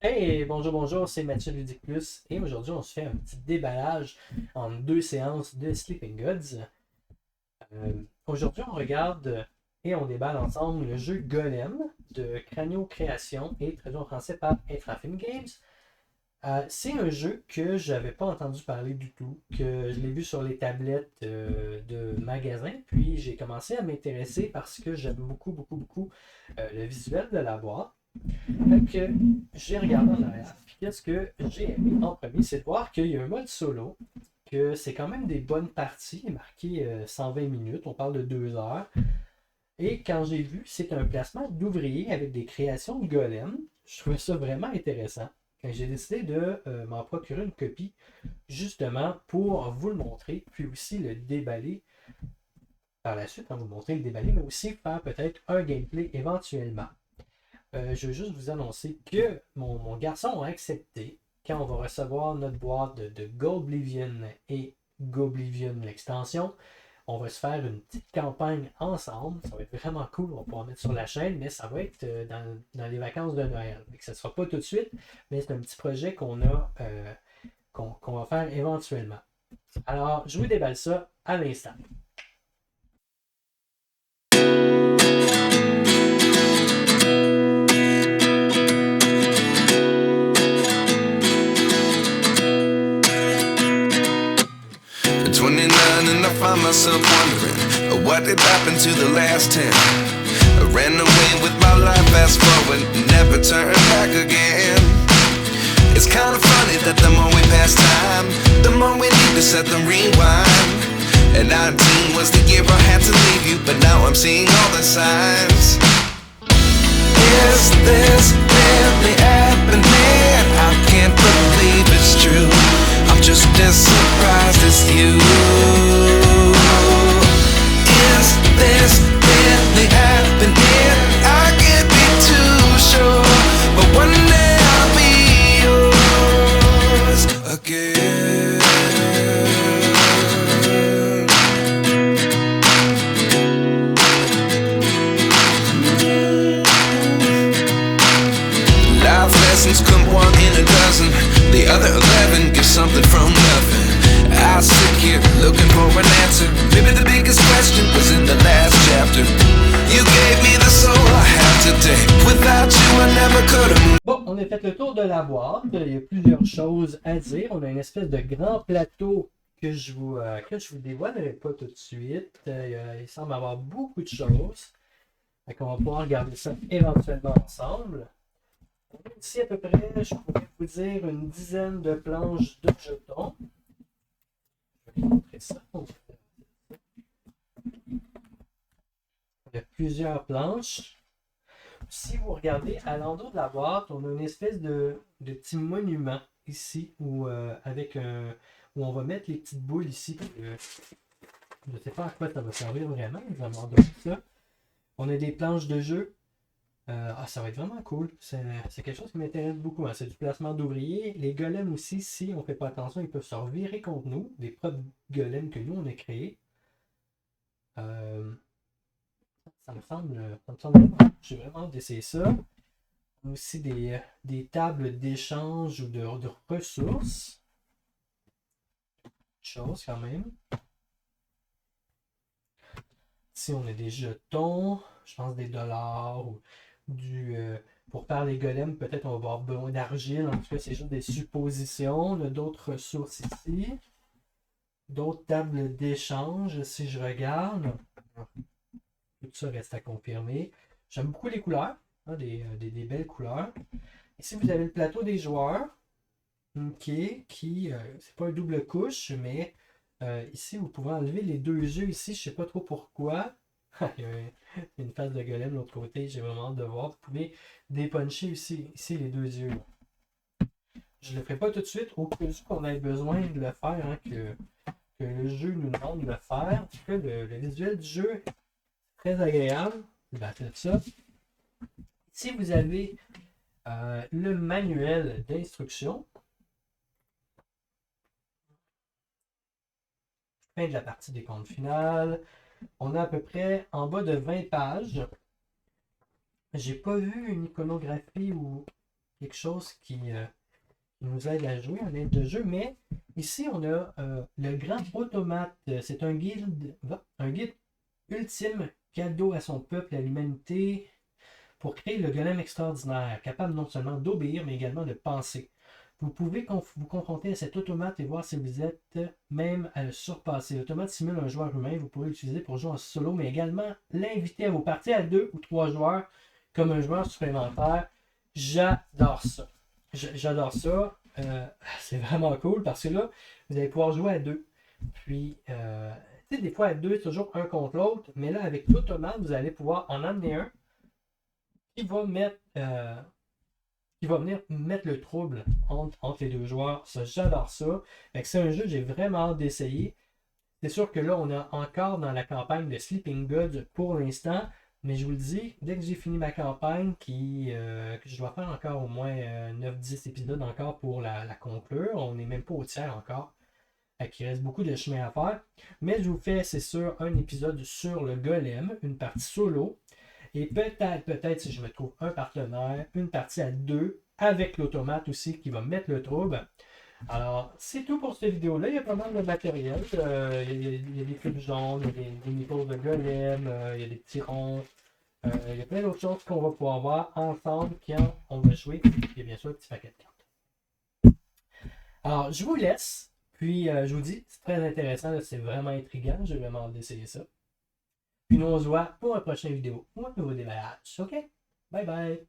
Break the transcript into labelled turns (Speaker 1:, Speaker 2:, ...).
Speaker 1: Hey, bonjour, bonjour, c'est Mathieu Ludic Plus et aujourd'hui on se fait un petit déballage en deux séances de Sleeping Goods. Aujourd'hui on regarde et on déballe ensemble le jeu Golem de Cranio Création et traduit en français par Intrafin Games. C'est un jeu que j'avais pas entendu parler du tout, que je l'ai vu sur les tablettes de magasins, puis j'ai commencé à m'intéresser parce que j'aime beaucoup le visuel de la boîte. Fait que j'ai regardé en arrière. Puis qu'est-ce que j'ai aimé en premier, c'est de voir qu'il y a un mode solo, que c'est quand même des bonnes parties, marqué 120 minutes, on parle de 2 heures. Et quand j'ai vu, c'est un placement d'ouvriers avec des créations de golem. Je trouvais ça vraiment intéressant. J'ai décidé de m'en procurer une copie, justement pour vous le montrer, puis aussi le déballer par la suite, vous montrer le déballer, mais aussi faire peut-être un gameplay éventuellement. Je veux juste vous annoncer que mon garçon a accepté quand on va recevoir notre boîte de Goblivion et Goblivion l'extension. On va se faire une petite campagne ensemble. Ça va être vraiment cool. On va pouvoir mettre sur la chaîne, mais ça va être dans les vacances de Noël. Ça ne sera pas tout de suite, mais c'est un petit projet qu'on va faire éventuellement. Alors, je vous déballe ça à l'instant.
Speaker 2: 29 and I find myself wondering what did happen to the last 10. I ran away with my life, fast forward, never turn back again. It's kind of funny that the more we pass time, the more we need to set the rewind. And 19 was the year I had to leave you, but now I'm seeing all the signs. Is this really happening? I can't believe it's true. I'm just as surprised as you. Is this really happening? I can't be too sure, but one day I'll be yours again. Life lessons come one in a dozen. The other 11 get something from nothing. I sit here looking for an answer. Maybe the biggest question was in the last chapter. You gave me the soul I have today. Without you I never could have moved.
Speaker 1: Bon, on a fait le tour de la boîte. Il y a plusieurs choses à dire. On a une espèce de grand plateau que je vous dévoilerai pas tout de suite. Il semble avoir beaucoup de choses. Fait qu'on va pouvoir regarder ça éventuellement ensemble. Ici, à peu près, je pourrais vous dire une dizaine de planches de jetons. Je vais vous montrer ça. Il y a plusieurs planches. Si vous regardez à l'endroit de la boîte, on a une espèce de petit monument ici où on va mettre les petites boules ici. Je ne sais pas à quoi ça va servir vraiment, je vais m'en ça. On a des planches de jeu. Ça va être vraiment cool. C'est quelque chose qui m'intéresse beaucoup. Hein. C'est du placement d'ouvriers. Les golems aussi, si on ne fait pas attention, ils peuvent se revirer contre nous. Des propres golems que nous, on a créés. Euh, ça me semble vraiment. J'ai vraiment d'essayer ça. On a aussi des tables d'échange ou de ressources. Chose quand même. Ici, on a des jetons. Je pense des dollars ou pour faire les golems, peut-être on va avoir besoin d'argile. En tout cas, c'est juste des suppositions. On a d'autres ressources ici. D'autres tables d'échange, si je regarde. Tout ça reste à confirmer. J'aime beaucoup les couleurs. Hein, des belles couleurs. Ici, vous avez le plateau des joueurs. OK, c'est pas un double couche, mais ici, vous pouvez enlever les deux yeux ici. Je sais pas trop pourquoi. Il y a une face de golem de l'autre côté. J'ai vraiment hâte de voir. Vous pouvez dépuncher ici les deux yeux. Je ne le ferai pas tout de suite au cas où qu'on ait besoin de le faire, hein, que le jeu nous demande de le faire. En tout cas, le visuel du jeu est très agréable. Ça. Ici, vous avez le manuel d'instruction. Fin de la partie des comptes finales. On a à peu près en bas de 20 pages. J'ai pas vu une iconographie ou quelque chose qui nous aide à jouer, un aide de jeu. Mais ici, on a le Grand Automate. C'est un guide ultime cadeau à son peuple, à l'humanité, pour créer le golem extraordinaire, capable non seulement d'obéir, mais également de penser. Vous pouvez vous confronter à cet automate et voir si vous êtes même à le surpasser. L'automate simule un joueur humain, vous pouvez l'utiliser pour jouer en solo, mais également l'inviter à vos parties à 2 ou 3 joueurs comme un joueur supplémentaire. J'adore ça. J'adore ça. C'est vraiment cool parce que là, vous allez pouvoir jouer à 2. Puis, tu sais, des fois à 2, c'est toujours un contre l'autre, mais là, avec l'automate, vous allez pouvoir en amener un qui va venir mettre le trouble entre les deux joueurs. Ça, j'adore ça. C'est un jeu que j'ai vraiment hâte d'essayer. C'est sûr que là, on est encore dans la campagne de Sleeping Gods pour l'instant. Mais je vous le dis, dès que j'ai fini ma campagne, que je dois faire encore au moins 9-10 épisodes encore pour la conclure. On n'est même pas au tiers encore. Il reste beaucoup de chemin à faire. Mais je vous fais, c'est sûr, un épisode sur le golem, une partie solo. Et peut-être, si je me trouve un partenaire, une partie à 2 avec l'automate aussi qui va mettre le trouble. Alors, c'est tout pour cette vidéo-là. Il y a pas mal de matériel. Il y a des cubes jaunes, il y a des niveaux de golem, il y a des petits ronds. Il y a plein d'autres choses qu'on va pouvoir voir ensemble quand on va jouer. Et bien sûr, le petit paquet de cartes. Alors, je vous laisse. Puis, je vous dis, c'est très intéressant. C'est vraiment intriguant. J'ai vraiment hâte d'essayer ça. Puis nous, on se voit pour une prochaine vidéo ou un nouveau déballage. OK? Bye bye!